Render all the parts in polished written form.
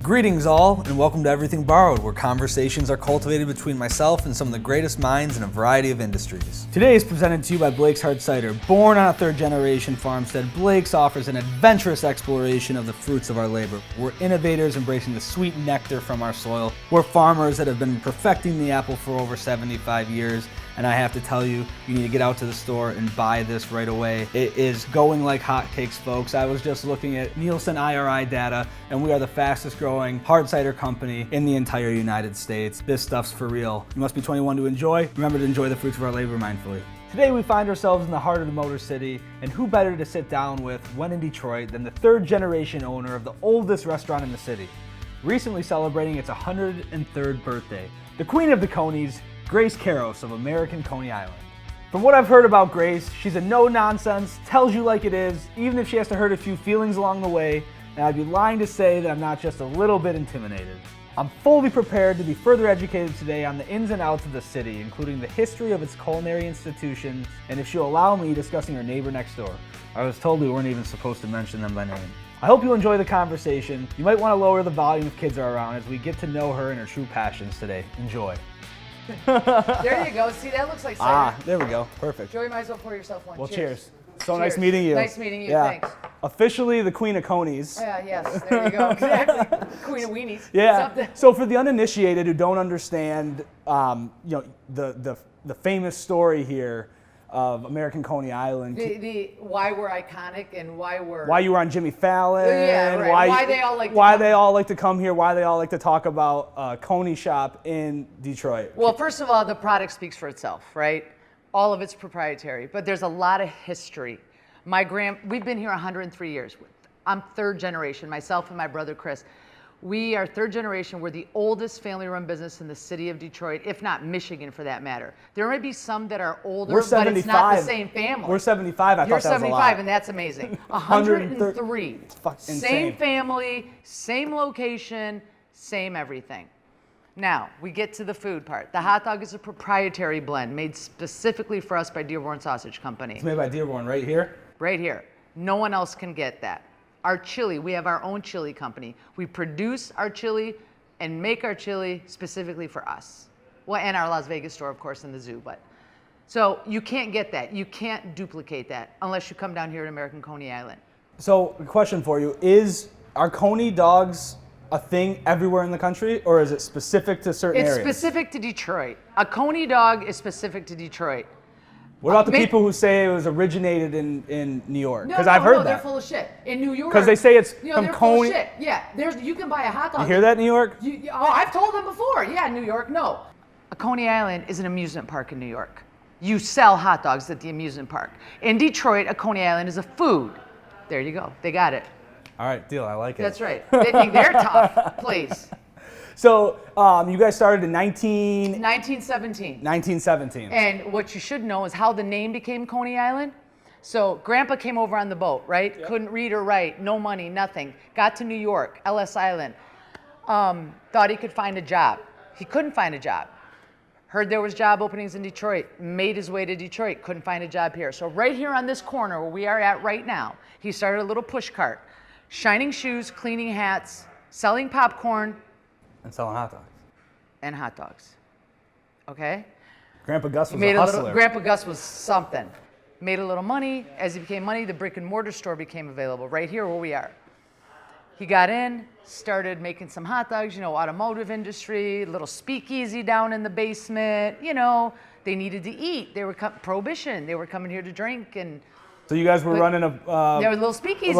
Greetings all, and welcome to Everything Borrowed, where conversations are cultivated between myself and some of the greatest minds in a variety of industries. Today is presented to you by Blake's Hard Cider. Born on a third-generation farmstead, Blake's offers an adventurous exploration of the fruits of our labor. We're innovators embracing the sweet nectar from our soil. We're farmers that have been perfecting the apple for over 75 years, and I have to tell you, you need to get out to the store and buy this right away. It is going like hotcakes, folks. I was just looking at Nielsen IRI data, and we are the fastest growing hard cider company in the entire United States. This stuff's for real. You must be 21 to enjoy. Remember to enjoy the fruits of our labor mindfully. Today we find ourselves in the heart of the Motor City, and who better to sit down with when in Detroit than the third generation owner of the oldest restaurant in the city, recently celebrating its 103rd birthday. The queen of the Coneys, Grace Keros of American Coney Island. From what I've heard about Grace, she's a no-nonsense, tells you like it is, even if she has to hurt a few feelings along the way, and I'd be lying to say that I'm not just a little bit intimidated. I'm fully prepared to be further educated today on the ins and outs of the city, including the history of its culinary institutions, and if she'll allow me, discussing her neighbor next door. I was told we weren't even supposed to mention them by name. I hope you enjoy the conversation. You might want to lower the volume if kids are around as we get to know her and her true passions today. Enjoy. There you go. See, that looks like cider. There we go. Perfect. Joey, might as well pour yourself one. Well, cheers. So Cheers. nice meeting you. Nice meeting you. Yeah. Thanks. Officially the queen of Coneys. Yeah, yes. There you go. Exactly. Queen of weenies. Yeah. Something. So for the uninitiated who don't understand, the famous story here of American Coney Island. The why we're iconic and why you were on Jimmy Fallon. Yeah, right. Why they all like to come here. Why they all like to talk about Coney Shop in Detroit. Well, first of all, the product speaks for itself, right? All of it's proprietary, but there's a lot of history. We've been here 103 years. I'm third generation, myself and my brother Chris. We are third generation. We're the oldest family-run business in the city of Detroit, if not Michigan for that matter. There may be some that are older, but it's not the same family. We're 75. You're thought that was a lot. 75, and that's amazing. 103. Same insane. family, same location, same everything. Now, we get to the food part. The hot dog is a proprietary blend made specifically for us by Dearborn Sausage Company. It's made by Dearborn right here? Right here. No one else can get that. Our chili, we have our own chili company. We produce our chili and make our chili specifically for us. Well, and our Las Vegas store, of course, in the zoo. So you can't get that. You can't duplicate that unless you come down here at American Coney Island. So, a question for you. Are Coney dogs a thing everywhere in the country, or is it specific to certain areas? It's specific to Detroit. A Coney dog is specific to Detroit. What about the people who say it was originated in New York? Because I've No, heard that. they're full of shit. In New York. Because they say it's they're from full Coney. of shit. Yeah, you can buy a hot dog. You hear that, New York? I've told them before. Yeah, New York, no. A Coney Island is an amusement park in New York. You sell hot dogs at the amusement park. In Detroit, a Coney Island is a food. There you go. They got it. All right, deal. I like it. That's right. They think they're tough. Please. So you guys started in 1917. 1917. And what you should know is how the name became Coney Island. So Grandpa came over on the boat, right? Yep. Couldn't read or write, no money, nothing. Got to New York, Ellis Island. Thought he could find a job. He couldn't find a job. Heard there was job openings in Detroit. Made his way to Detroit. Couldn't find a job here. So right here on this corner where we are at right now, he started a little push cart. Shining shoes, cleaning hats, selling popcorn. And selling hot dogs. And hot dogs. Okay? Grandpa Gus was a hustler. Grandpa Gus was something. Made a little money. As he became money, the brick and mortar store became available right here where we are. He got in, started making some hot dogs, automotive industry, little speakeasy down in the basement. They needed to eat. They were Prohibition. They were coming here to drink and. So you guys were running there was a little speakeasy,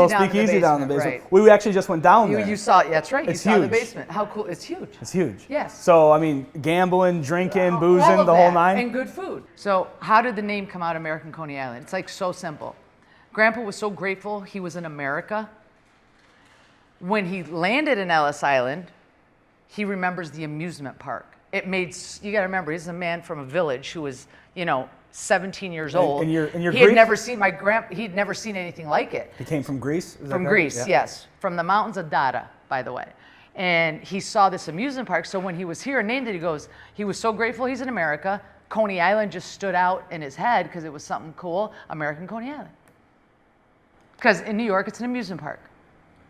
down in the basement. Right. We actually just went down there. You saw it. That's right. It's you saw huge. the basement. How cool. It's huge. It's huge. Yes. So, gambling, drinking, boozing, all of the whole that, nine? And good food. So how did the name come out, American Coney Island? It's like so simple. Grandpa was so grateful he was in America. When he landed in Ellis Island, he remembers the amusement park. You got to remember, he's a man from a village who was, 17 years old. And you're he had never seen he'd never seen anything like it. He came from Greece? From Greece, yes. From the mountains of Dada, by the way. And he saw this amusement park. So when he was here and named it, he was so grateful he's in America. Coney Island just stood out in his head because it was something cool. American Coney Island. Because in New York, it's an amusement park.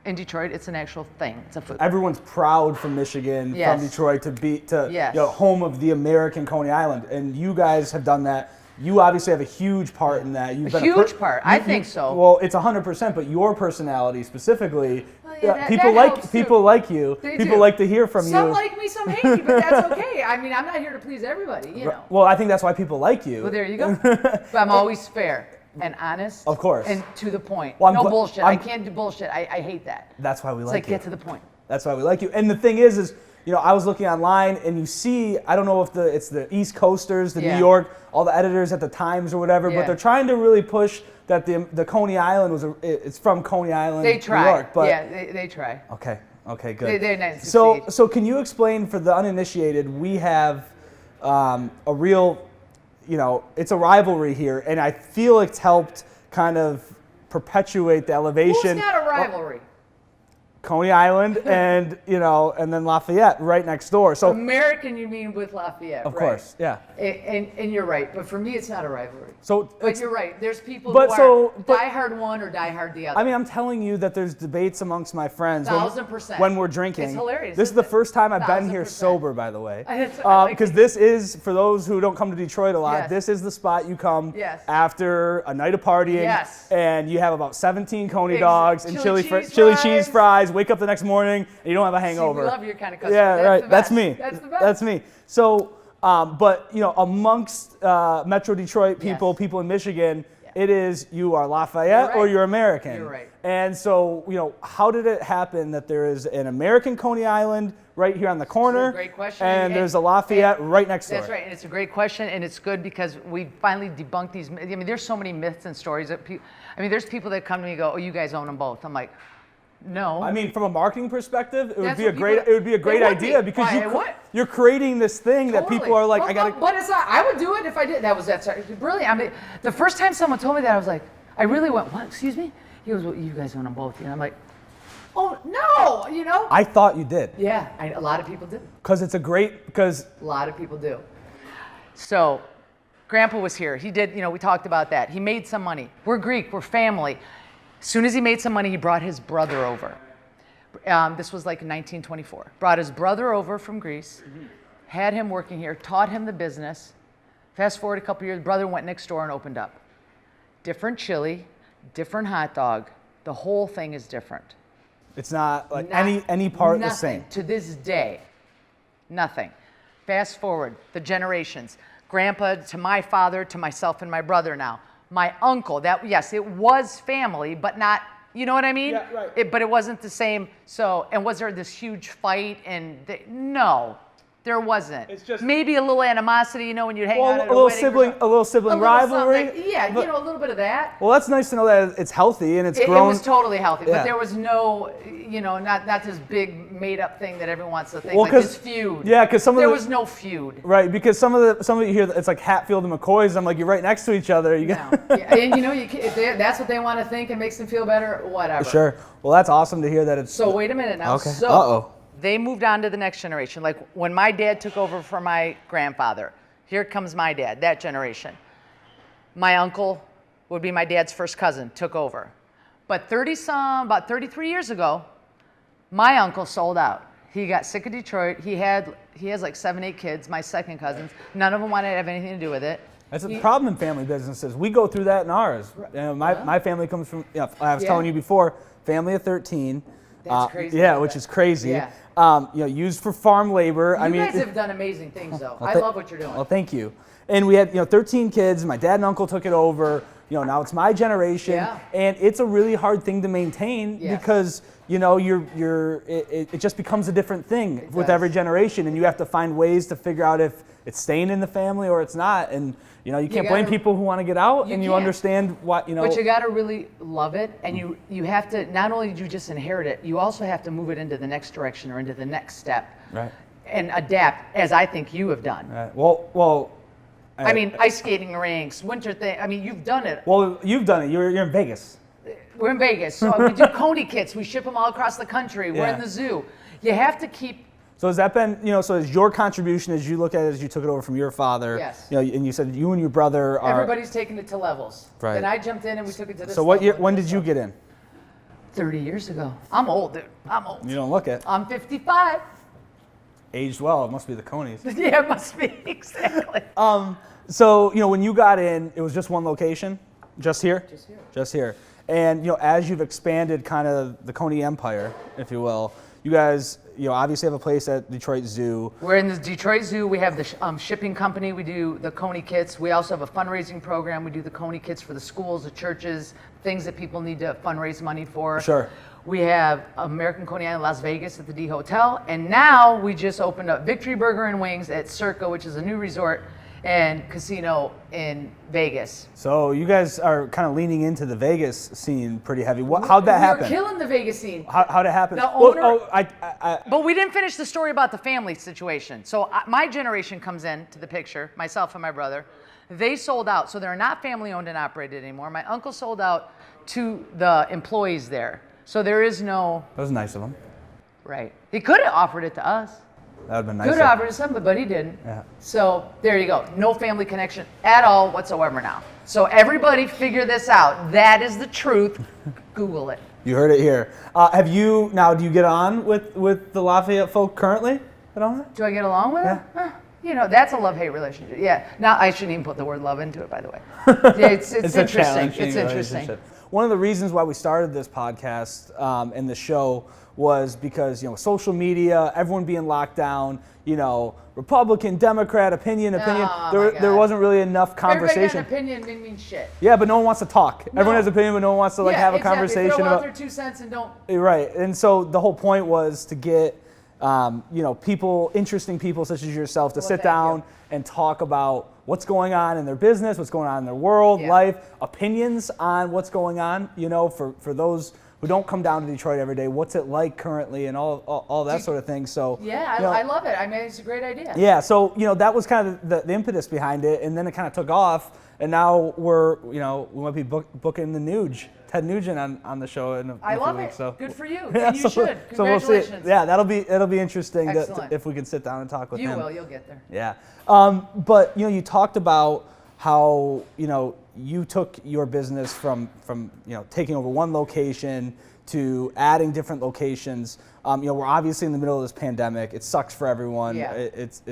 In Detroit, it's an actual thing. It's a food. Everyone's proud from Michigan, Yes. from Detroit to Yes. home of the American Coney Island, and you guys have done that. You obviously have a huge part in that. You've been huge part. I think so. Well, it's 100%, but your personality specifically, people that like helps, people too. like you. They People do. like to hear from you. Some like me, some hate me, but that's okay. I mean, I'm not here to please everybody, you know. Well, I think that's why people like you. Well, there you go. But I'm always fair and honest. Of course. And to the point. Well, No bullshit. I can't do bullshit. I hate that. That's why we It's like like you. get to the point. That's why we like you. And the thing is, I was looking online and you see, I don't know if it's the East Coasters, the Yeah. New York, all the editors at the Times or whatever, Yeah. but they're trying to really push that the Coney Island it's from Coney Island, They try. New York. But Yeah, they try. Okay, good. They're nice to So can you explain for the uninitiated, we have a real, it's a rivalry here, and I feel it's helped kind of perpetuate the elevation. Who's not a rivalry? Coney Island and and then Lafayette right next door. So American, you mean with Lafayette, of right? course, yeah. And you're right, but for me, it's not a rivalry. So But you're right. There's people But who so- are but- diehard one or diehard the other. I mean, I'm telling you that there's debates amongst my friends 1000%. when we're drinking. It's hilarious, This is isn't the it? first time I've been here 1000%. sober, by the way. I like Because it. this is, for those who don't come to Detroit a lot, Yes. this is the spot you come Yes. after a night of partying, Yes. and you have about 17 Coney Ex- dogs and chili chili cheese cheese fries. Wake up the next morning and you don't have a hangover. we love your kind of customer. Yeah, That's right. the That's best. me. That's the best. That's me. So, but amongst Metro Detroit people, Yes. people in Michigan, Yeah. it is you are Lafayette You're or right. you're American. You're right. And so, how did it happen that there is an American Coney Island right here on the corner? Great question. And there's a Lafayette right next door. That's right, and it's a great question, and it's good because we finally debunked these. I mean, there's so many myths and stories that there's people that come to me and go, "Oh, you guys own them both." I'm like, no. I mean, from a marketing perspective, it would That's be a what great people- it would be a great it would idea be. because Why, it would. you're creating this thing that people are like, I gotta. But it's not. I would do it if I did. That's brilliant. I mean, the first time someone told me that, I was like, I really went, what? Excuse me? He goes, well, you guys own them both. And I'm like, oh no, I thought you did. Yeah, a lot of people do. Because it's because A lot of people do. So, Grandpa was here. He did, we talked about that. He made some money. We're Greek, we're family. As soon as he made some money, he brought his brother over. This was like in 1924. Brought his brother over from Greece, had him working here, taught him the business. Fast forward a couple years, brother went next door and opened up. Different chili, different hot dog. The whole thing is different. it's not like Not- any part the nothing same. to this day. Nothing. Fast forward the generations. Grandpa to my father to myself and my brother now. My uncle, yes, it was family, but not, you know what I mean? Yeah, right. But it wasn't the same. So, and was there this huge fight? No, there wasn't. It's just- maybe a little animosity, when you'd hang Well, out at a little wedding or sibling, something. a little sibling rivalry. something. Yeah, but- a little bit of that. Well, that's nice to know that it's healthy and it's It grown. was totally healthy, Yeah. but there was no, not this big made up thing that everyone wants to think, Well, like this feud. Yeah, because There was no feud. Right, because some of you hear it's like Hatfield and McCoy's. I'm like, you're right next to each other. You No. got Yeah, and if that's what they want to think and makes them feel better, whatever. Sure. Well, that's awesome to hear that it's. So wait a minute now. Okay. So Uh-oh. they moved on to the next generation. Like when my dad took over for my grandfather, here comes my dad, that generation. My uncle would be my dad's first cousin, took over. But about 33 years ago, my uncle sold out. He got sick of Detroit. He has like 7, 8 kids, my second cousins. None of them wanted to have anything to do with it. That's a problem in family businesses. We go through that in ours. My family comes from. I was telling you before, family of 13. That's crazy. Yeah, which is crazy. Yeah. Used for farm labor. You guys have done amazing things, though. I love what you're doing. Well, thank you. And we had 13 kids. My dad and uncle took it over. Now it's my generation, Yeah. and it's a really hard thing to maintain Yes. because it just becomes a different thing with does. every generation, and you have to find ways to figure out if it's staying in the family or it's not. And you can't blame gotta- people who want to get out, and you can't. understand what But you got to really love it, and you have to, not only do you just inherit it, you also have to move it into the next direction or into the next step. Right. And adapt, as I think you have done. Right. Well. I mean, ice skating rinks, winter thing. I mean, you've done it. Well, you've done it. You're in Vegas. We're in Vegas, so we do Coney kits. We ship them all across the country. We're Yeah. in the zoo. You have to keep. So has that been, so is your contribution as you look at it as you took it over from your father? Yes. And you said you and your brother are. Everybody's taking it to levels. Right. Then I jumped in and we took it to this. So what year? level When and did this you level. get in? 30 years ago. I'm old, dude. I'm old. You don't look it. I'm 55. Aged well. It must be the Coneys. Yeah, it must be. Exactly. So, when you got in, it was just one location? Just here? Just here. Just here. And, as you've expanded kind of the Coney empire, if you will, you guys, obviously have a place at Detroit Zoo. We're in the Detroit Zoo. We have the shipping company. We do the Coney kits. We also have a fundraising program. We do the Coney kits for the schools, the churches, things that people need to fundraise money for. Sure. We have American Coney Island, Las Vegas at the D Hotel. And now we just opened up Victory Burger and Wings at Circa, which is a new resort and casino in Vegas. So you guys are kind of leaning into the Vegas scene pretty heavy. How'd that happen? We're killing the Vegas scene. How'd it happen? The owner, But we didn't finish the story about the family situation. So my generation comes into the picture, myself and my brother. They sold out, so they're not family owned and operated anymore. My uncle sold out to the employees there. So there is no... That was nice of him. Right. He could have offered it to us. That would have been nice. Could have offered it to somebody, but he didn't. Yeah. So there you go. No family connection at all whatsoever now. So everybody figure this out. That is the truth. Google it. You heard it here. Do you get on with the Lafayette folk currently at all? Do I get along with it? That's a love-hate relationship. Yeah. Now I shouldn't even put the word love into it, by the way. Yeah, it's interesting. It's interesting. One of the reasons why we started this podcast and the show was because social media, everyone being locked down, Republican, Democrat, opinion. There wasn't really enough conversation. Everybody got an opinion means shit. Yeah, but no one wants to talk. No. Everyone has an opinion, but no one wants to have a conversation. Throw out about their 2 cents and don't. Right, and so the whole point was to get interesting people such as yourself to sit down and talk about what's going on in their business, what's going on in their world, life, opinions on what's going on, for those who don't come down to Detroit every day, what's it like currently and all that sort of thing. So I love it. I mean, it's a great idea. Yeah, so that was kind of the impetus behind it, and then it kind of took off, and now we might be booking the Nuge. Ted Nugent on the show in a few weeks. So good for you. And you should. Congratulations. So we'll see. It'll be interesting if we can sit down and talk with him. You will. You'll get there. Yeah. But you talked about how you took your business from taking over one location to adding different locations. We're obviously in the middle of this pandemic. It sucks for everyone. Yeah.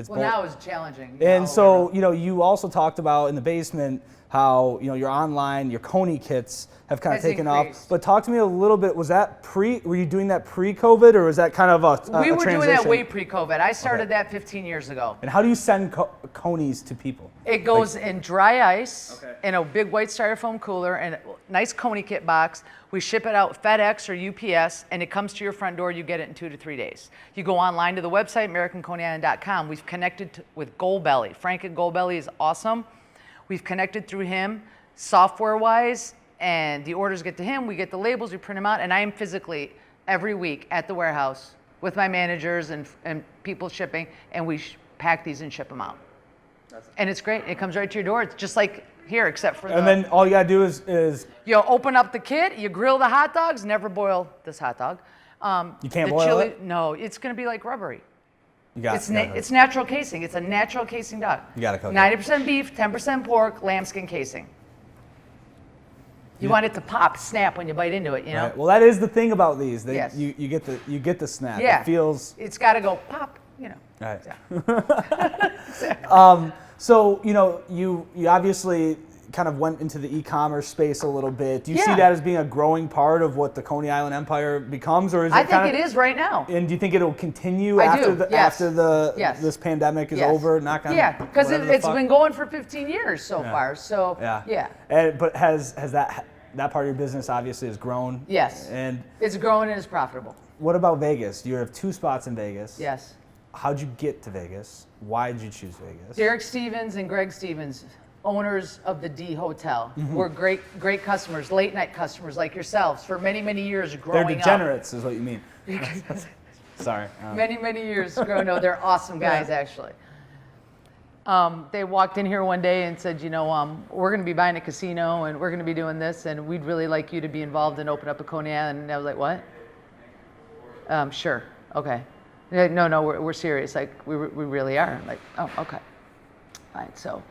Now it's challenging. And so you also talked about in the basement how your online, your Coney kits have kind of taken off. But talk to me a little bit. Was that were you doing that pre-COVID, or was that kind of a transition? We were doing that way pre-COVID. I started that 15 years ago. And how do you send Coneys to people? It goes in dry ice in a big white styrofoam cooler and a nice Coney kit box. We ship it out FedEx or UPS, and it comes to your front door. You get it in 2 to 3 days. You go online to the website, AmericanConeyIsland.com. We've connected with Goldbelly. Frank at Goldbelly is awesome. We've connected through him software-wise, and the orders get to him. We get the labels, we print them out, and I am physically every week at the warehouse with my managers and people shipping, and we pack these and ship them out. And it's great. It comes right to your door. It's just like here, except for And then all you gotta do is you open up the kit, you grill the hot dogs. Never boil this hot dog. You can't boil it? No, it's gonna be like rubbery. It's natural casing. It's a natural casing dog. You gotta cook it. 90% beef, 10% pork, lambskin casing. You want it to pop, snap when you bite into it, Right. Well, that is the thing about these. Yes. You get the snap. Yeah. It feels. It's got to go pop, Right. Yeah. So you obviously kind of went into the e-commerce space a little bit. Do you see that as being a growing part of what the Coney Island empire becomes, or is it? I think it is right now. And do you think it'll continue after this pandemic is over? Knock on. Yeah, because it's been going for 15 years so far. So yeah. But has that part of your business obviously has grown? Yes. And it's growing and it's profitable. What about Vegas? You have 2 spots in Vegas. Yes. How'd you get to Vegas? Why did you choose Vegas? Derek Stevens and Greg Stevens, owners of the D Hotel, were great customers, late night customers like yourselves for many, many years growing up. They're degenerates is what you mean. Sorry. Many years growing up. They're awesome guys, actually. They walked in here one day and said, we're going to be buying a casino and we're going to be doing this, and we'd really like you to be involved and open up a Coney Island. And I was like, what? Sure. Okay. No, we're serious. Like, we really are. I'm like, oh, okay. All right, so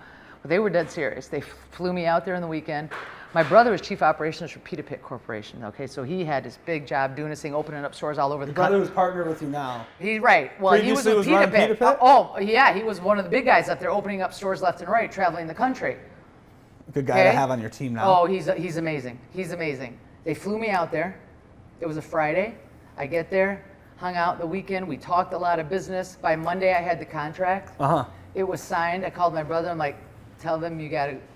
they were dead serious. They flew me out there on the weekend. My brother was chief operations for Pita Pit Corporation. Okay, so he had this big job doing this thing, opening up stores all over the country. Your brother was partnered with you now. He's right. Well, Previously he was with running Pita Pit. Pita Pit? Oh, yeah, he was one of the big guys up there, opening up stores left and right, traveling the country. Good guy to have on your team now. Oh, he's amazing. He's amazing. They flew me out there. It was a Friday. I get there, hung out the weekend. We talked a lot of business. By Monday, I had the contract. It was signed. I called my brother. I'm like, tell them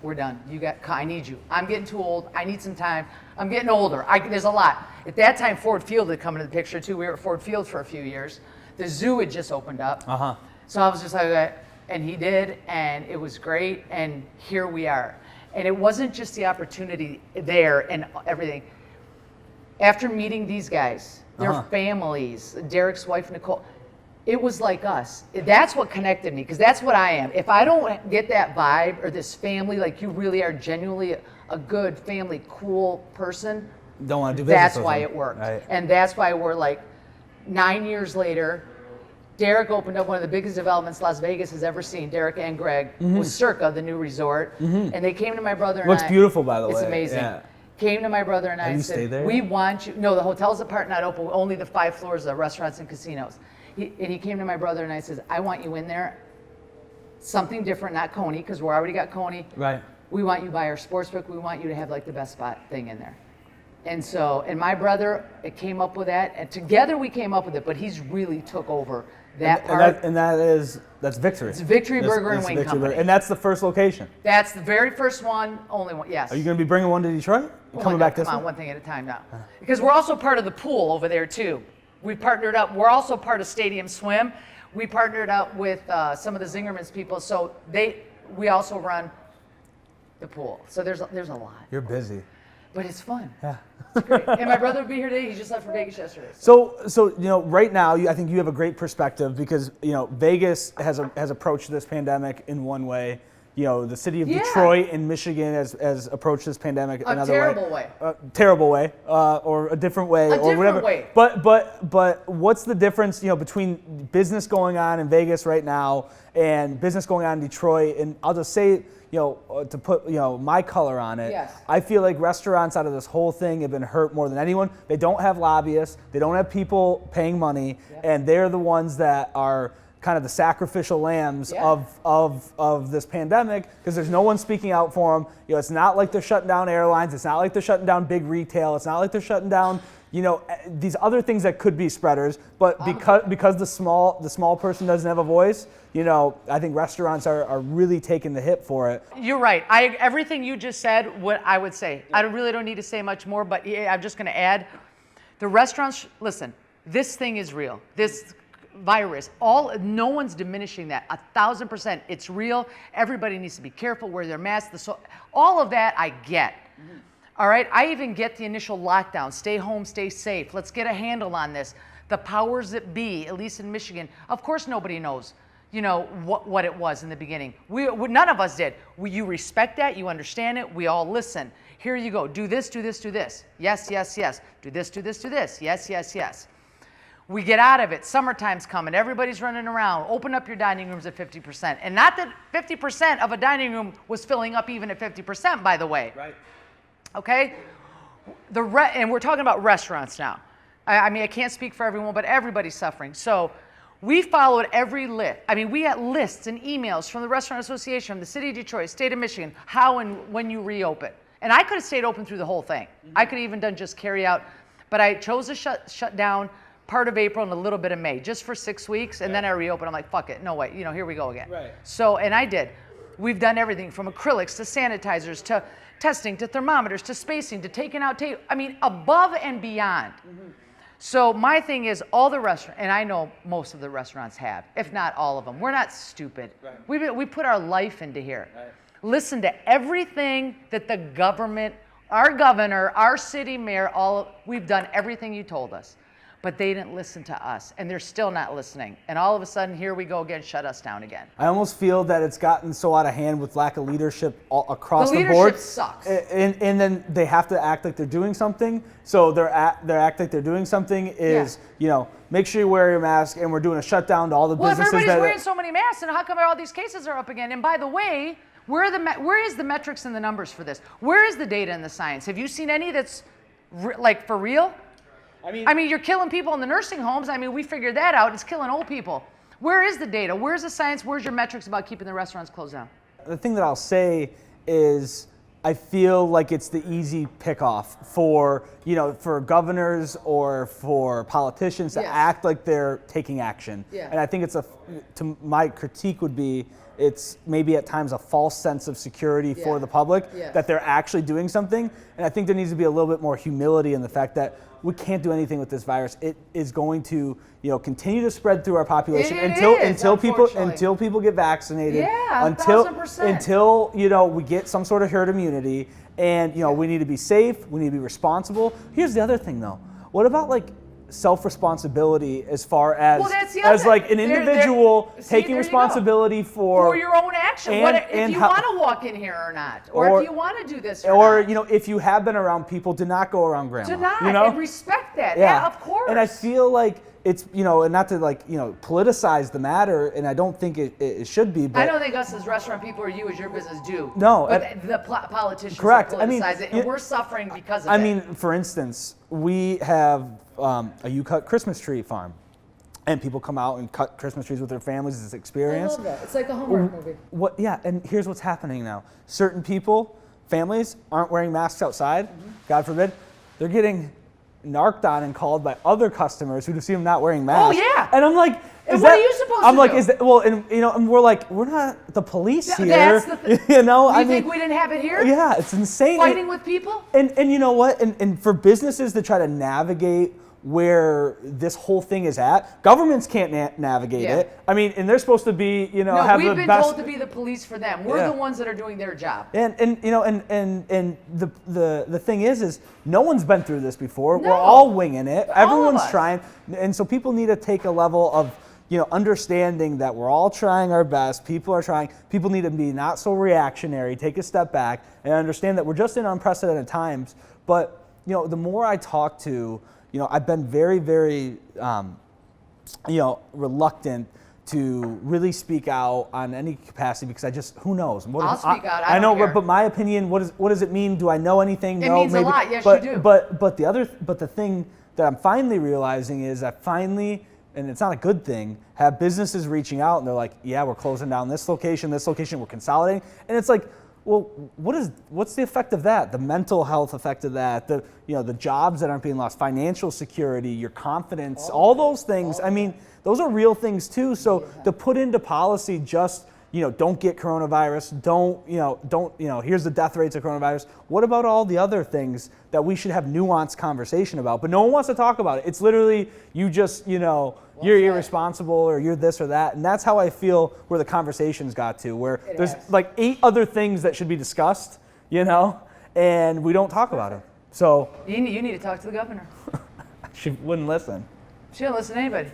we're done. I need you. I'm getting too old. I need some time. I'm getting older. There's a lot. At that time, Ford Field had come into the picture too. We were at Ford Field for a few years. The zoo had just opened up. So I was just like, and he did, and it was great, and here we are. And it wasn't just the opportunity there and everything. After meeting these guys, their families, Derek's wife, Nicole, it was like us. That's what connected me, because that's what I am. If I don't get that vibe or this family, like you really are genuinely a good family, cool person, don't want to do business that's with why them. it worked. Right. And that's why we're like 9 years later, Derek opened up one of the biggest developments Las Vegas has ever seen. Derek and Greg was Circa, the new resort, and they came to my brother and I. Looks beautiful, by the way. It's amazing. Yeah. Came to my brother and I Have and you said, stayed there? "We want you." No, the hotel's apart, not open. Only the 5 floors of restaurants and casinos. He came to my brother and I says, "I want you in there. Something different, not Coney, because we already got Coney. Right. We want you by our sportsbook. We want you to have like the best spot thing in there." And so, and my brother came up with that, and together we came up with it. But he's really took over that part. That's Victory. It's Victory Burger and Wing Company. And that's the first location. That's the very first one, only one. Yes. Are you going to be bringing one to Detroit? Coming back this way? Come on, one thing at a time now. Because we're also part of the pool over there too. We partnered up. We're also part of Stadium Swim. We partnered up with some of the Zingerman's people, so we also run the pool. So there's a lot. You're busy. But it's fun. Yeah. It's great. And my brother will be here today. He just left for Vegas yesterday. So right now, I think you have a great perspective because Vegas has approached this pandemic in one way. The city of Detroit and Michigan has approached this pandemic another way. Terrible way, or a different way, or whatever. Way. But what's the difference, between business going on in Vegas right now and business going on in Detroit? And I'll just say, to put my color on it. Yes. I feel like restaurants out of this whole thing have been hurt more than anyone. They don't have lobbyists. They don't have people paying money, and they're the ones that are kind of the sacrificial lambs of this pandemic because there's no one speaking out for them. It's not like they're shutting down airlines. It's not like they're shutting down big retail. It's not like they're shutting down these other things that could be spreaders. But because the small person doesn't have a voice, I think restaurants are really taking the hit for it. You're right. Everything you just said, what I would say. I really don't need to say much more, but I'm just going to add, the restaurants. Listen, this thing is real. This virus, no one's diminishing that. 1,000%, it's real. Everybody needs to be careful, wear their masks. All of that I get. All right, I even get the initial lockdown. Stay home, stay safe. Let's get a handle on this. The powers that be, at least in Michigan, of course nobody knows, what it was in the beginning. None of us did. You respect that, you understand it, we all listen. Here you go, do this, do this, do this. Yes, yes, yes. Do this, do this, do this. Yes, yes, yes. We get out of it. Summertime's coming. Everybody's running around. Open up your dining rooms at 50%. And not that 50% of a dining room was filling up even at 50%, by the way. Right. Okay? And we're talking about restaurants now. I can't speak for everyone, but everybody's suffering. So we followed every list. We had lists and emails from the Restaurant Association, from the City of Detroit, State of Michigan, how and when you reopen. And I could have stayed open through the whole thing. I could have even done just carry out. But I chose to shut down part of April and a little bit of May, just for 6 weeks, and then I reopened. I'm like, fuck it, no way, here we go again. Right. So, and I did. We've done everything from acrylics to sanitizers to testing to thermometers to spacing to taking out tape. Above and beyond. So my thing is all the restaurants, and I know most of the restaurants have, if not all of them. We're not stupid. Right. We put our life into here. Right. Listen to everything that the government, our governor, our city mayor, we've done everything you told us. But they didn't listen to us, and they're still not listening. And all of a sudden, here we go again, shut us down again. I almost feel that it's gotten so out of hand with lack of leadership across the board. The leadership sucks. And then they have to act like they're doing something. So their act like they're doing something is, make sure you wear your mask, and we're doing a shutdown to all the businesses. Well, if everybody's wearing so many masks, and how come all these cases are up again? And by the way, Where is the metrics and the numbers for this? Where is the data and the science? Have you seen any that's like for real? I mean, you're killing people in the nursing homes. I mean, we figured that out. It's killing old people. Where is the data? Where's the science? Where's your metrics about keeping the restaurants closed down? The thing that I'll say is I feel like it's the easy pickoff for, for governors or for politicians to act like they're taking action. Yeah. And I think my critique would be, it's maybe at times a false sense of security for the public that they're actually doing something. And I think there needs to be a little bit more humility in the fact that we can't do anything with this virus. It is going to, continue to spread through our population until people get vaccinated. Yeah, until we get some sort of herd immunity, and we need to be safe. We need to be responsible. Here's the other thing, though. What about self-responsibility as far as an individual taking responsibility for your own action, if you want to walk in here or not, or if you want to do this or not. If you have been around people, do not go around grandma. And respect that. Yeah, of course. And I feel like it's and not to politicize the matter, and I don't think it should be. But I don't think us as restaurant people or you as your business do. No, but the politicians correct. politicize it, and we're suffering because of it. I mean, for instance, we have a You-Cut Christmas tree farm, and people come out and cut Christmas trees with their families. It's an experience. I love that. It's like a Hallmark movie. Yeah, and here's what's happening now. Certain families aren't wearing masks outside. God forbid. They're getting narked on and called by other customers who see them not wearing masks. Oh yeah. And I'm like, what are you supposed to do? I'm like, is that and we're like, we're not the police here. That's the thing. I think we didn't have it here? Yeah, it's insane. Fighting with people? And you know what? And for businesses to try to navigate where this whole thing is at, governments can't navigate it. I mean, and they're supposed to be, have we've the been best. told to be the police for them. We're the ones that are doing their job. And the thing is no one's been through this before. No. We're all winging it. Everyone's trying, and so people need to take a level of understanding that we're all trying our best. People are trying. People need to be not so reactionary. Take a step back and understand that we're just in unprecedented times. But the more I talk to, I've been very, very, reluctant to really speak out on any capacity because who knows? I'll speak out. I know, care. But my opinion, what does it mean? Do I know anything? It no, means maybe. A lot. Yes, you do. But the thing that I'm finally realizing is I finally, and it's not a good thing, have businesses reaching out and they're like, yeah, we're closing down this location, we're consolidating, and it's like, well, what's the effect of that? The mental health effect of that, the jobs that aren't being lost, financial security, your confidence, all those things. I mean, those are real things too. So to put into policy just, don't get coronavirus, here's the death rates of coronavirus. What about all the other things that we should have nuanced conversation about? But no one wants to talk about it. It's literally, you just, you're irresponsible or you're this or that. And that's how I feel where the conversations got to, where there's like 8 other things that should be discussed, and we don't talk about it. So you need to talk to the governor. She wouldn't listen. She don't listen to anybody.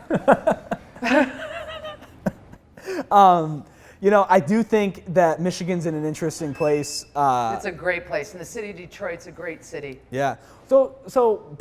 I do think that Michigan's in an interesting place. It's a great place, and the city of Detroit's a great city. Yeah. So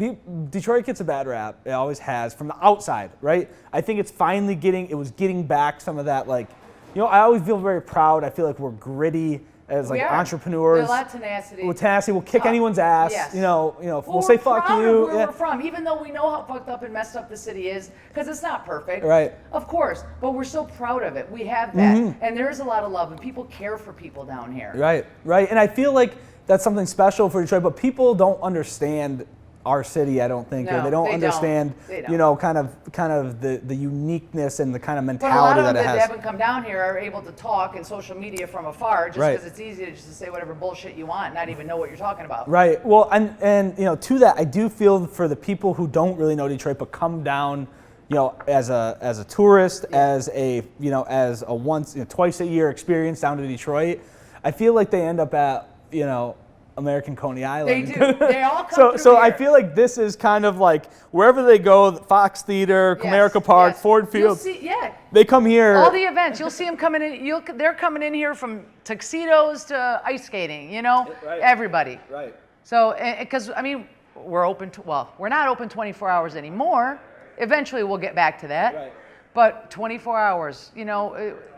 Detroit gets a bad rap. It always has from the outside, right? I think it's finally getting back some of that, I always feel very proud. I feel like we're gritty as entrepreneurs. There's a lot of tenacity. With tenacity, we'll kick anyone's ass. Yes. We'll say fuck you. Where we're from, even though we know how fucked up and messed up the city is, because it's not perfect. Right. Of course, but we're so proud of it. We have that, and there is a lot of love, and people care for people down here. Right. And I feel like that's something special for Detroit, but people don't understand our city, I don't think, or they don't understand, kind of the uniqueness and the kind of mentality that it has. But a lot of them that haven't come down here are able to talk in social media from afar, just because it's easy to just say whatever bullshit you want, and not even know what you're talking about. Right. Well, and to that, I do feel for the people who don't really know Detroit but come down, as a tourist, as a once, twice a year experience down to Detroit, I feel like they end up at American Coney Island. They do. They all come So here. I feel like this is kind of like wherever they go, the Fox Theater, Comerica Park, Ford Field. They come here. All the events, you'll see them coming in. They're coming in here from tuxedos to ice skating. Everybody. Right. So, because we're open. We're not open 24 hours anymore. Eventually, we'll get back to that. Right. But 24 hours,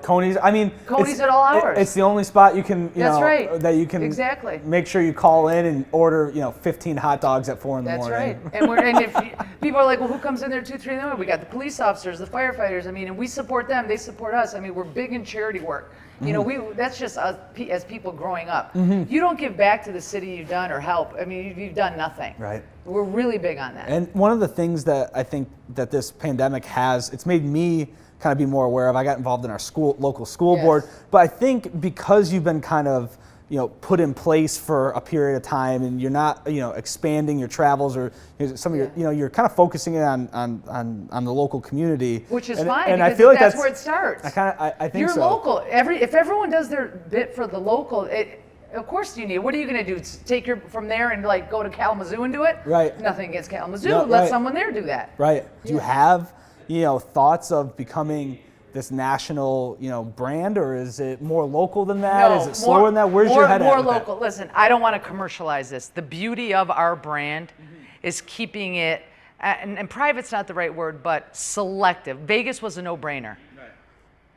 Coneys, I mean, Coneys at all hours. It's the only spot you can, That's right. that you can exactly make sure you call in and order, 15 hot dogs at 4 in the That's morning. right. And if people are like, well, who comes in there 2, 3 in the morning? We got the police officers, the firefighters. I mean, and we support them. They support us. I mean, we're big in charity work. That's just us as people growing up. You don't give back to the city you've done or help. I mean, you've done nothing. Right. We're really big on that. And one of the things that I think that this pandemic it's made me kind of be more aware of. I got involved in our local school board, but I think because you've been kind of put in place for a period of time, and you're not expanding your travels or some of your you're kind of focusing it on the local community, which is fine. And because I feel like that's where it starts. I think you're so. Local. If everyone does their bit for the local, of course you need. What are you going to do? Take from there and go to Kalamazoo and do it? Right. Nothing against Kalamazoo. No, Let someone there do that. Right. Do you have thoughts of becoming this national brand, or is it more local than that? No, is it slower than that? Where's your head at? More local. Listen, I don't want to commercialize this. The beauty of our brand is keeping it, and private's not the right word, but selective. Vegas was a no-brainer. Right.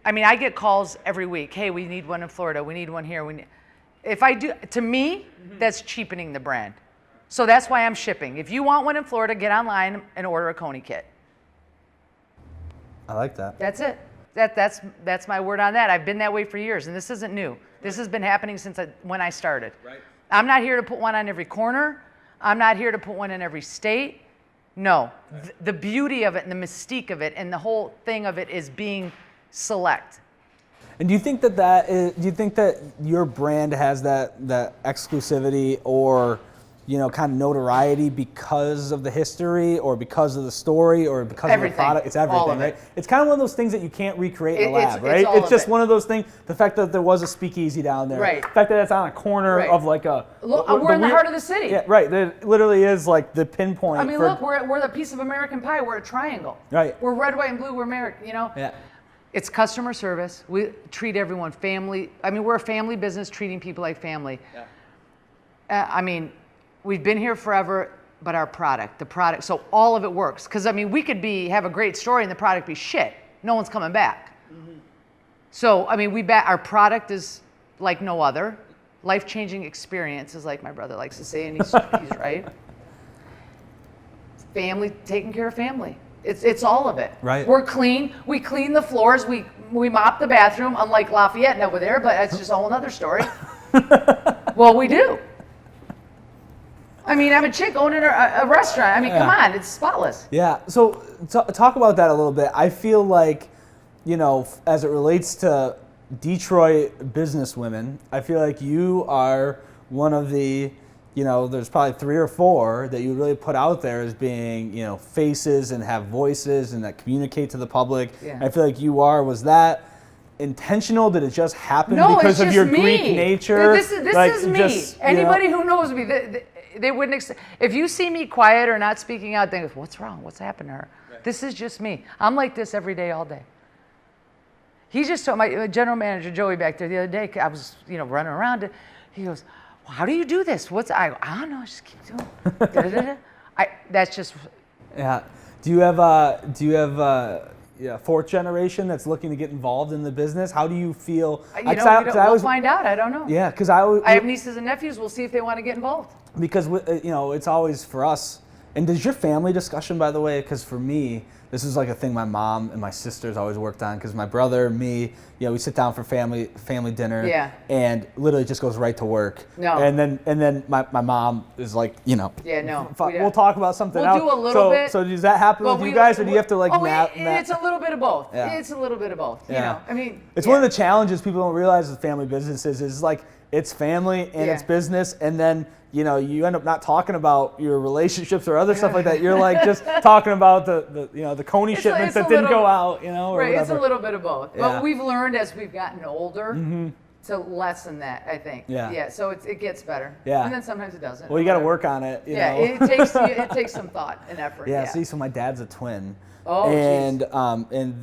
I mean, I get calls every week. Hey, we need one in Florida. We need one here. If I do, to me, that's cheapening the brand. So that's why I'm shipping. If you want one in Florida, get online and order a Coney kit. I like that. That's it. That's my word on that. I've been that way for years, and this isn't new. This has been happening since when I started. Right. I'm not here to put one on every corner. I'm not here to put one in every state. No. Right. The beauty of it and the mystique of it and the whole thing of it is being select. And do you think that your brand has that exclusivity or kind of notoriety because of the history or because of the story or because of the product? It's everything, right? It's kind of one of those things that you can't recreate in a lab, right? It's just one of those things. The fact that there was a speakeasy down there, right? The fact that it's on a corner of we're in the heart of the city. Yeah, right. It literally is like the pinpoint. I mean, look, we're the piece of American pie. We're a triangle. Right. We're red, white, and blue. We're American. Yeah. It's customer service. We treat everyone family. I mean, we're a family business treating people like family. Yeah. I mean, we've been here forever, but the product, so all of it works. Because, I mean, we could have a great story and the product be shit. No one's coming back. Mm-hmm. So, I mean, our product is like no other. Life-changing experience is like my brother likes to say, and he's right. Family, taking care of family. It's all of it. Right. We're clean. We clean the floors. We mop the bathroom, unlike Lafayette over there, but that's just a whole other story. Well, we do. I mean, I'm a chick owning a restaurant. I mean, come on, it's spotless. Yeah. So talk about that a little bit. I feel like, as it relates to Detroit businesswomen, I feel like you are one of the, there's probably 3 or 4 that you really put out there as being, faces and have voices and that communicate to the public. Yeah. I feel like was that intentional? Did it just happen because of your Greek nature? This is me. Anybody who knows me, they wouldn't. If you see me quiet or not speaking out, they go, "What's wrong? What's happened to her?" Right. This is just me. I'm like this every day, all day. He just told my general manager Joey back there the other day. I was, running around. He goes, well, "How do you do this?" I don't know. I just keep doing. That's just. Yeah. Do you have fourth generation that's looking to get involved in the business? How do you feel? We'll find out. I don't know. Yeah, because I have nieces and nephews. We'll see if they want to get involved. Because it's always for us. And does your family discussion, by the way? Because for me, this is like a thing my mom and my sisters always worked on. Because my brother, me, we sit down for family dinner. Yeah. And literally just goes right to work. No. And then my mom is like, Yeah, no. We'll talk about something else. We'll do a little bit. So does that happen with you guys, or do you have to It's a little bit of both. Yeah. It's a little bit of both. Yeah. It's one of the challenges people don't realize with family businesses is like it's family and it's business, and then you end up not talking about your relationships or other stuff like that. You're like just talking about the Coney shipments that didn't go out, or right. whatever. It's a little bit of both, but we've learned as we've gotten older to lessen that. I think. Yeah. So it gets better. Yeah. And then sometimes it doesn't. Well, you got to work on it. It takes some thought and effort. Yeah. See, so my dad's a twin. Oh, and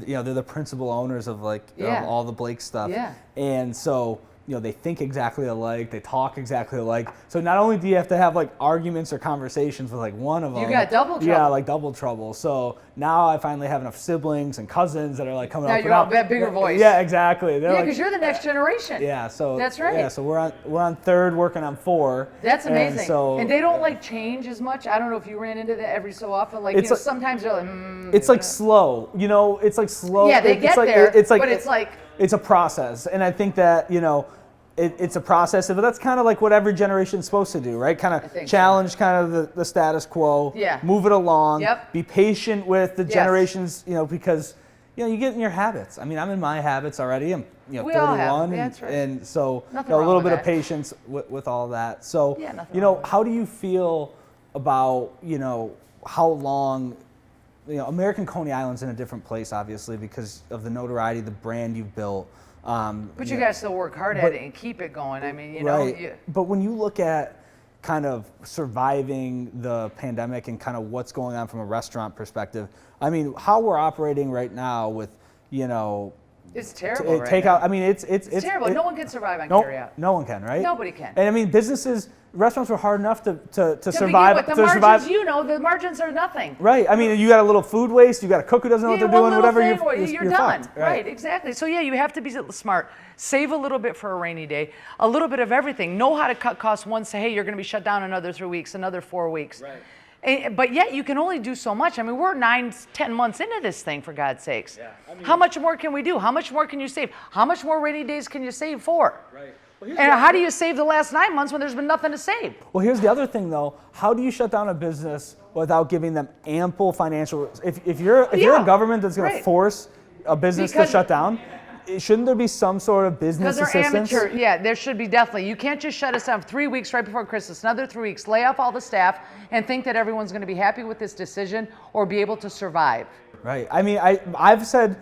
they're the principal owners of of all the Blake stuff. Yeah. And so they think exactly alike, they talk exactly alike. So not only do you have to have like arguments or conversations with like one of them, you got double trouble. Yeah, like double trouble. So now I finally have enough siblings and cousins that are like coming up. Now you have a bigger voice. Yeah, exactly. Yeah, because you're the next generation. Yeah, so that's right. Yeah, so we're on third, working on 4. That's amazing. And they don't like change as much. I don't know if you ran into that every so often. Like, sometimes they're like, it's like slow. It's like slow. Yeah, they get there. But it's like it's a process, and I think that it's a process, but that's kind of like what every generation's supposed to do, right? Kind of challenge kind of the status quo. Yeah. Move it along. Yep. Be patient with the generations, because you get in your habits. I mean, I'm in my habits already. I'm 31, That's right. and so Nothing a wrong little with bit that. of patience with all that. So nothing wrong with how do you feel about how long? American Coney Island's in a different place, obviously, because of the notoriety, the brand you've built. But you got to still work hard at it and keep it going. I mean, right. But when you look at kind of surviving the pandemic and kind of what's going on from a restaurant perspective, I mean, how we're operating right now with, it's terrible. Takeout. I mean, it's terrible. No one can survive on carryout. No one can, right? Nobody can. And I mean, restaurants were hard enough to Begin survive. with. The margins, the margins are nothing. Right. I mean, you got a little food waste. You got a cook who doesn't know what they're doing. Whatever. You're done. Fucked, right. Exactly. So yeah, you have to be smart. Save a little bit for a rainy day. A little bit of everything. Know how to cut costs once. Say, hey, you're going to be shut down another 3 weeks, another 4 weeks. Right. But yet you can only do so much. I mean, we're 9-10 months into this thing, for God's sakes. Yeah. I mean, how much more can we do? How much more can you save? How much more rainy days can you save for? Right. And how do you save the last 9 months when there's been nothing to save? Well, here's the other thing, though. How do you shut down a business without giving them ample financial? If you're a government that's going to force a business to shut down, shouldn't there be some sort of business assistance? Because they're amateur. Yeah, there should be definitely. You can't just shut us down 3 weeks right before Christmas, another 3 weeks, lay off all the staff, and think that everyone's going to be happy with this decision or be able to survive. Right. I mean, I've said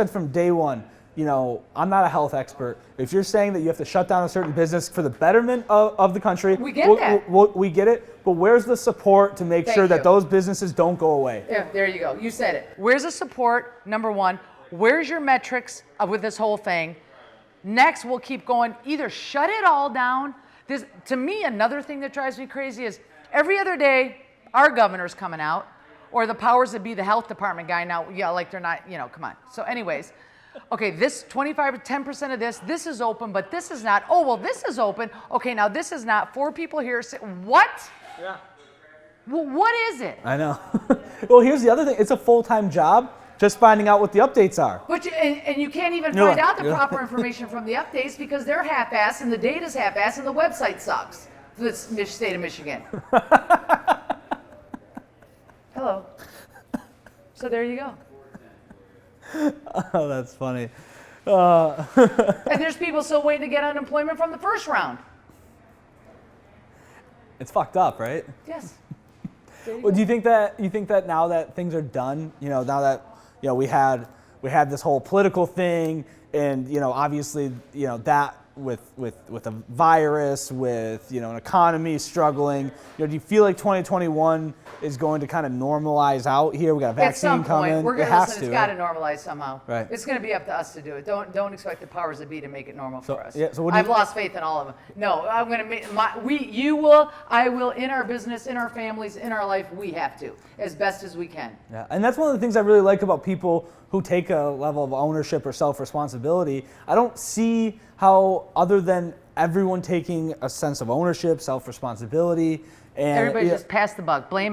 from day one, I'm not a health expert. If you're saying that you have to shut down a certain business for the betterment of the country, we get that. We get it. But where's the support to make sure that those businesses don't go away? Yeah, there you go. You said it. Where's the support, number one? Where's your metrics with this whole thing? Next, we'll keep going. Either shut it all down. To me, another thing that drives me crazy is every other day, our governor's coming out, or the powers that be, the health department guy now, like they're not, come on. So anyways, okay, this 25 to 10% of this is open, but this is not. Oh, well, this is open. Okay, now this is not. 4 people here. What? Yeah. Well, what is it? I know. Well, here's the other thing. It's a full-time job. Just finding out what the updates are. But you can't even find out the proper information from the updates because they're half-assed and the data's half-assed and the website sucks for the state of Michigan. Hello. So there you go. Oh, that's funny. And there's people still waiting to get unemployment from the first round. It's fucked up, right? Yes. Well, do you think that now that things are done, now that we had this whole political thing, and obviously that with a virus, with an economy struggling, do you feel like 2021 is going to kind of normalize out here? We got a vaccine coming. At some point, it's got to normalize somehow. Right. It's going to be up to us to do it. Don't expect the powers that be to make it normal for us. Yeah, so I've lost faith in all of them. No, I'm going to make I will in our business, in our families, in our life. We have to as best as we can. Yeah, and that's one of the things I really like about people who take a level of ownership or self-responsibility. I don't see how, other than everyone taking a sense of ownership, self-responsibility, and everybody just pass the buck. Blame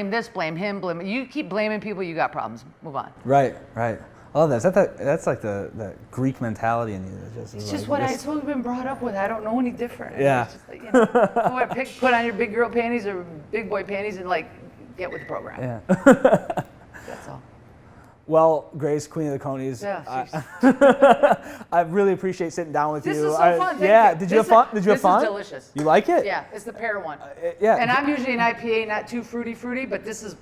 this, blame him, blame. You keep blaming people, you got problems. Move on. Right. I love that. That's like the Greek mentality in you. It's just what I've been brought up with. I don't know any different. Yeah. It's just like, put on your big girl panties or big boy panties and get with the program. Yeah. That's all. Well, Grace, Queen of the Coneys, I really appreciate sitting down with you. This is so fun. Thank you. Did you have fun? This is delicious. You like it? Yeah, it's the pear one. Yeah. And I'm usually an IPA, not too fruity, but it's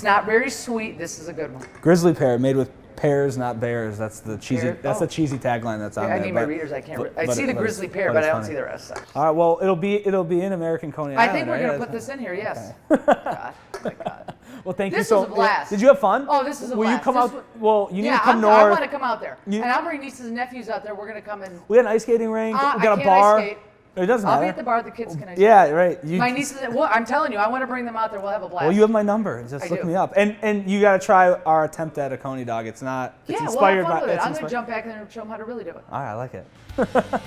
not very sweet. This is a good one. Grizzly pear, made with pears, not bears. That's the cheesy. That's the cheesy tagline that's on there. I need my readers. I can't. I see the grizzly pear, but I don't see the rest. All right. Well, it'll be in American Coney Island. I think we're gonna put this in here. Yes. Okay. God. Oh my God. Well, thank you This so was a blast. Did you have fun? Oh, this is a Will blast. you come This out? was- Well, you need to Yeah, come I north. want to come out there. And I'll bring nieces and nephews out there. We're going to come and... We got an ice skating rink. We I got a can't bar. ice skate. It doesn't I'll matter. be at the bar. The kids can ice Yeah, skate. right. My nieces... Well, I'm telling you, I want to bring them out there. We'll have a blast. Well, you have my number. Just I look do. me up. And you got to try our attempt at a Coney dog. It's not. It's Yeah, we'll inspired have fun by. with it. it's I'm going to inspired- jump back there and show them how to really do it. All right, I like it.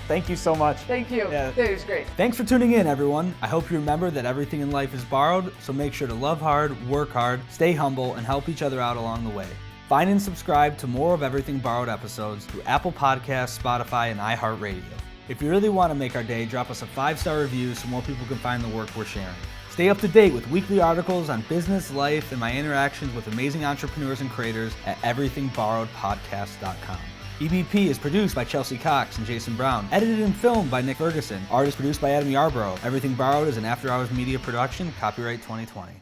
Thank you so much. Thank you. Yeah. It was great. Thanks for tuning in, everyone. I hope you remember that everything in life is borrowed, so make sure to love hard, work hard, stay humble, and help each other out along the way. Find and subscribe to more of Everything Borrowed episodes through Apple Podcasts, Spotify, and iHeartRadio. If you really want to make our day, drop us a 5-star review so more people can find the work we're sharing. Stay up to date with weekly articles on business, life, and my interactions with amazing entrepreneurs and creators at everythingborrowedpodcast.com. EBP is produced by Chelsea Cox and Jason Brown. Edited and filmed by Nick Ferguson. Art is produced by Adam Yarbrough. Everything Borrowed is an after-hours media production. Copyright 2020.